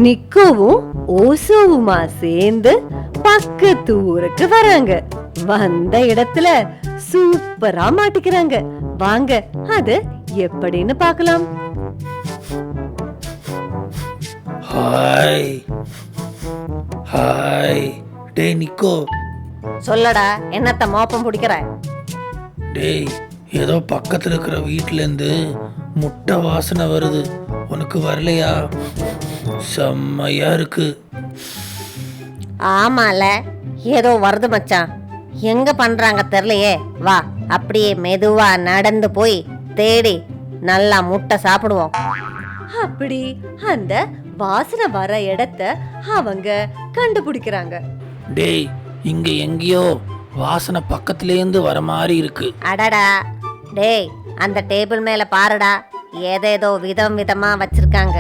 நிக்கோவும் ஓசோவுமா சேர்ந்து பக்கத்து ஊருக்கு வராங்க. வந்த இடத்துல சூப்பரா மாட்டிக்கிறாங்க. வாங்க அது எப்படின்னு பார்க்கலாம். Hi hi. டேய் நிக்கோ. சொல்லடா, என்னத்த மோப்பம் பிடிக்கிற? டேய், ஏதோ பக்கத்துல இருக்கிற வீட்டுல இருந்து முட்டை வாசனை வருது. உனக்கு வரலையா? செம்மையா இருக்கு. ஆமால, ஏதோ வருது மச்சான். எங்க பண்றாங்க தெரியலையே. வா, அப்படியே மெதுவா நடந்து போய் தேடி நல்லா முட்டை சாப்பிடுவோம். அப்படி அந்த வாசனை வர இடத்த அவங்க கண்டுபிடிக்கிறாங்க. டேய், இங்க எங்கேயோ வாசனை பக்கத்துலேருந்து வர மாதிரி இருக்கு. அடடா, டேய் அந்த டேபிள் மேல பாருடா, ஏதேதோ விதம் விதமா வச்சிருக்காங்க.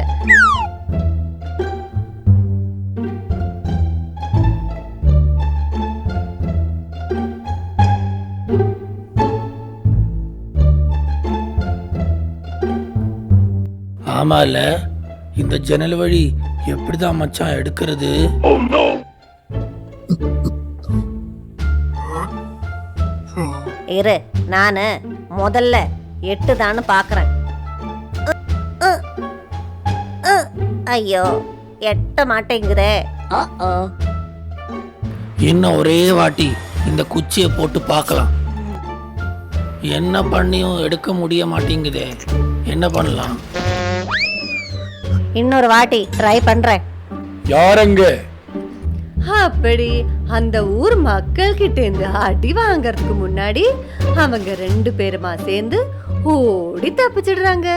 ஆமால, இந்த ஜன்னல் வழி எப்படிதான் மச்சான் எடுக்கிறது? இரு, நானு முதல்ல எட்டுதான்னு பாக்குறேன். ஐயோ, எட்ட மாட்டேங்குதே. இன்னும் ஒரே வாட்டி இந்த குச்சியை போட்டு பார்க்கலாம். என்ன பண்ணியும் எடுக்க முடிய மாட்டேங்குதே. என்ன பண்ணலாம்? இன்னொரு வாட்டி ட்ரை பண்றேன். யாரங்க? அப்படி அந்த ஊர் மக்கள் கிட்ட இருந்து அடி வாங்கறதுக்கு முன்னாடி அவங்க 2 பேருமா சேர்ந்து ஓடி தப்பிச்சிடுறாங்க.